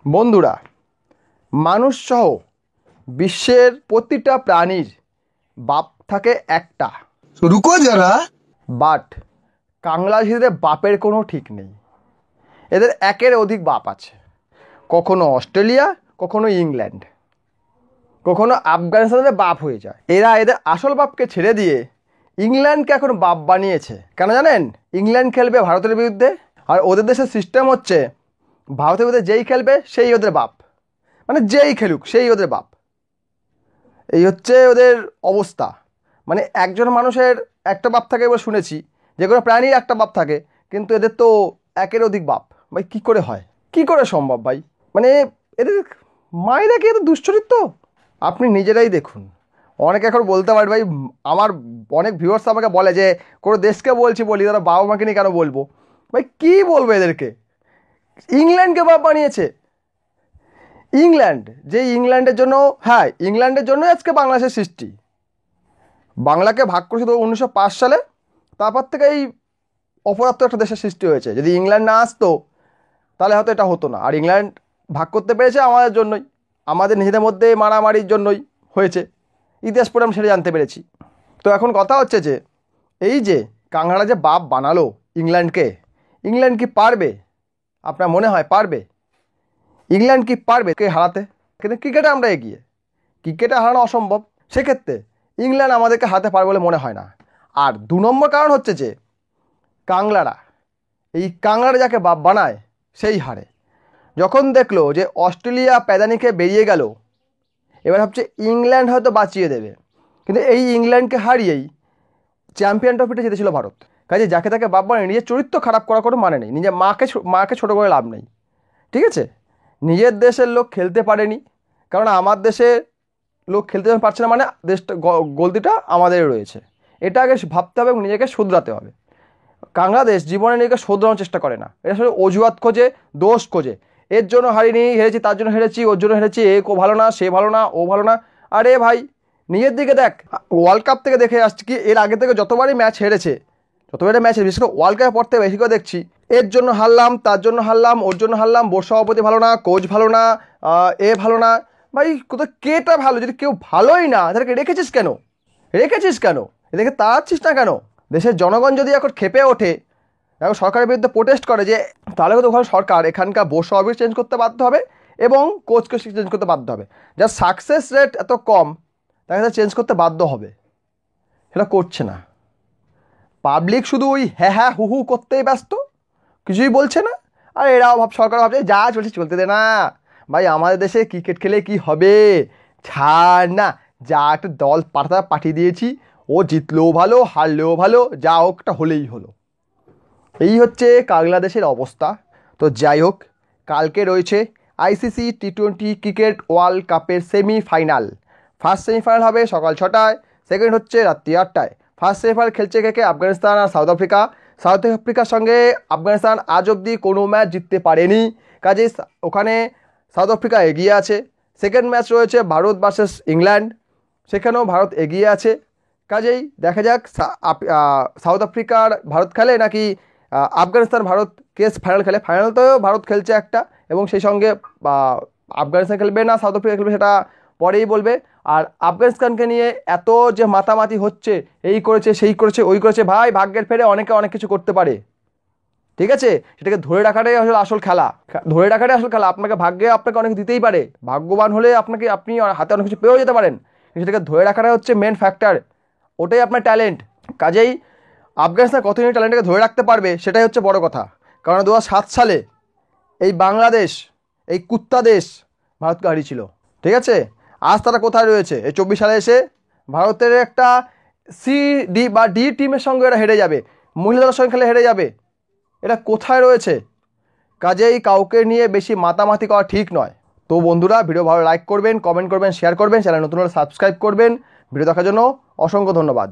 বন্ধুরা, মানুষ সহ বিশ্বের প্রতিটা প্রাণীর বাপ থাকে একটা। রুকো যারা। বাট কাংলাশীদের বাপের কোনো ঠিক নেই। এদের একের অধিক বাপ আছে। কখনো অস্ট্রেলিয়া, কখনো ইংল্যান্ড, কখনো আফগানিস্তানের বাপ হয়ে যায়। এরা এদের আসল বাপকে ছেড়ে দিয়ে ইংল্যান্ডকে এখন বাপ বানিয়েছে। কেন জানেন? ইংল্যান্ড খেলবে ভারতের বিরুদ্ধে, আর ওদের দেশের সিস্টেম হচ্ছে ভারতের বিরুদ্ধে যেই খেলবে সেই ওদের বাপ, মানে যেই খেলুক সেই ওদের বাপ। এই হচ্ছে ওদের অবস্থা। মানে একজন মানুষের একটা বাপ থাকে বলে শুনেছি, যে কোনো প্রাণীর একটা বাপ থাকে, কিন্তু এদের তো একের অধিক বাপ। ভাই কী করে হয়, কী করে সম্ভব ভাই? মানে এদের মায়েরা কি এত দুশ্চরিত্র? আপনি নিজেরাই দেখুন। অনেকে এখন বলতে পারে, ভাই আমার অনেক ভিউয়ার্স আমাকে বলে যে কোনো দেশকে বলি তারা বাবা মাকে নিয়ে কেন বলবো? ভাই কী বলবো এদেরকে? ইংল্যান্ডকে বাপ বানিয়েছে। ইংল্যান্ড, যে ইংল্যান্ডের জন্য, হ্যাঁ ইংল্যান্ডের জন্য আজকে বাংলাদেশের সৃষ্টি। বাংলাকে ভাগ করেছিল 1905 সালে। তারপর থেকে এই অপদার্থ একটা দেশের সৃষ্টি হয়েছে। যদি ইংল্যান্ড না আসতো তাহলে হয়তো এটা হতো না। আর ইংল্যান্ড ভাগ করতে পেরেছে আমাদের জন্যই, আমাদের নিজেদের মধ্যে মারামারির জন্যই হয়েছে। ইতিহাস পড়ে আমি সেটা জানতে পেরেছি। তো এখন কথা হচ্ছে যে এই যে কাংড়ারা যে বাপ বানালো ইংল্যান্ডকে, ইংল্যান্ড কি পারবে? আপনার মনে হয় পারবে? ইংল্যান্ড কি পারবে কে হারাতে? কিন্তু ক্রিকেটে আমরা এগিয়ে, ক্রিকেটে হারানো অসম্ভব। সেক্ষেত্রে ইংল্যান্ড আমাদেরকে হারাতে পারবে বলে মনে হয় না। আর 2 নম্বর কারণ হচ্ছে যে কাংলারা, এই কাংলারা যাকে বাপ বানায় সেই হারে। যখন দেখলো যে অস্ট্রেলিয়া প্যাদানিকে বেরিয়ে গেল, এবার ভাবছে ইংল্যান্ড হয়তো বাঁচিয়ে দেবে, কিন্তু এই ইংল্যান্ডকে হারিয়েই চ্যাম্পিয়ন ট্রফিটা জিতেছিল ভারত। কাজে যাকে তাকে বাপ বানায় নিজের চরিত্র খারাপ করার কোনো মানে নেই। নিজের মাকে ছোটো করে লাভ নেই, ঠিক আছে? নিজের দেশের লোক খেলতে পারেনি, কারণ আমার দেশে লোক খেলতে পারছে না, মানে দেশটা গলতিটা আমাদের রয়েছে। এটা আগে ভাবতে হবে এবং নিজেকে শুধরাতে হবে। বাংলাদেশ জীবনে নিজেকে শোধরানোর চেষ্টা করে না, এটা আসলে অজুহাত খোঁজে, দোষ খোঁজে। এর জন্য হারিনি, হেরেছি তার জন্য হেরেছি, ওর জন্য হেরেছি, এ কো ভালো না, সে ভালো না, ও ভালো না। আরে ভাই নিজের দিকে দেখ। ওয়ার্ল্ড কাপ থেকে দেখে আসছি কি, এর আগে থেকে যতবারই ম্যাচ হেরেছে, যতবারই ম্যাচ বিশেষ করে ওয়ার্ল্ড কাপের পর থেকে বেশি করে দেখছি এর জন্য হারলাম, তার জন্য হারলাম, ওর জন্য হারলাম, বোর্ড সভাপতি ভালো না, কোচ ভালো না, এ ভালো না। ভাই কোথাও কেটা ভালো? যদি কেউ ভালোই না তাদেরকে রেখেছিস কেন? এদেরকে তাড়াচ্ছিস না কেন? দেশের জনগণ যদি এখন ক্ষেপে ওঠে, এখন সরকারের বিরুদ্ধে প্রোটেস্ট করে, যে তাহলে তো ওখানে সরকার এখানকার বোর্ড সভাপতি চেঞ্জ করতে বাধ্য হবে এবং কোচকে চেঞ্জ করতে বাধ্য হবে। যার সাকসেস রেট এত কম তাকে চেঞ্জ করতে বাধ্য হবে, সেটা করছে না। পাবলিক শুধু ওই হ্যাঁ হ্যাঁ হু হু করতেই ব্যস্ত, কিছুই বলছে না। আর এরাও সরকার ভাবছে যা চলছে চলতে দে না ভাই, আমাদের দেশে ক্রিকেট খেলে কি হবে, ছাড় না, যা একটা দল পাঠিয়ে দিয়েছি, ও জিতলেও ভালো হারলেও ভালো, যা হোক একটা হলেই হলো। এই হচ্ছে বাংলাদেশের অবস্থা। তো যাই হোক, কালকে রয়েছে আইসিসি টি20 ক্রিকেট ওয়ার্ল্ড কাপের সেমিফাইনাল। ফার্স্ট সেমিফাইনাল হবে সকাল 6টায়, সেকেন্ড হচ্ছে রাত্রি 8টায়। ফার্স্ট সেমিফাইনাল খেলছে কে? আফগানিস্তান আর সাউথ আফ্রিকা। সাউথ আফ্রিকার সঙ্গে আফগানিস্তান আজ অবধি কোনো ম্যাচ জিততে পারেনি, কাজেই ওখানে সাউথ আফ্রিকা এগিয়ে আছে। সেকেন্ড ম্যাচ রয়েছে ভারত ভার্সেস ইংল্যান্ড, সেখানেও ভারত এগিয়ে আছে। কাজেই দেখা যাক সাউথ আফ্রিকার ভারত খেলে নাকি আফগানিস্তান ভারত কেস ফাইনাল খেলে। ফাইনাল তো ভারত খেলছে একটা, এবং সেই সঙ্গে আফগানিস্তান খেলবে না সাউথ আফ্রিকা খেলবে সেটা পরেই বলবে। আর আফগানিস্তানকে নিয়ে এত যে মাতামাতি হচ্ছে, এই করেছে সেই করেছে ওই করেছে, ভাই ভাগ্যের ফেরে অনেকে অনেক কিছু করতে পারে, ঠিক আছে? সেটাকে ধরে রাখাটাই আসলে আসল খেলা, আপনাকে ভাগ্যে আপনাকে অনেক দিতেই পারে, ভাগ্যবান হলে আপনি হাতে অনেক কিছু পেয়েও যেতে পারেন, সেটাকে ধরে রাখাটাই হচ্ছে মেন ফ্যাক্টর, ওটাই আপনার ট্যালেন্ট। কাজেই আফগানিস্তান কতদিন ট্যালেন্টটাকে ধরে রাখতে পারবে সেটাই হচ্ছে বড় কথা। কারণ 2007 সালে এই বাংলাদেশ, এই কুত্তা দেশ ভারতকে হারিয়েছিল, ঠিক আছে? আজ তারা কোথায় রয়েছে? এই 24 সালে এসে ভারতের একটা ডি টিমের সঙ্গে এরা হেরে যাবে, মহিলাদের সঙ্গে খেলে হেরে যাবে, এটা কোথায় রয়েছে? কাজেই কাউকে নিয়ে বেশি মাতামাতি করা ঠিক নয়। তো বন্ধুরা, ভিডিও ভালো লাইক করবেন, কমেন্ট করবেন, শেয়ার করবেন, চ্যানেল নতুন হলে সাবস্ক্রাইব করবেন। ভিডিও দেখার জন্য অসংখ্য ধন্যবাদ।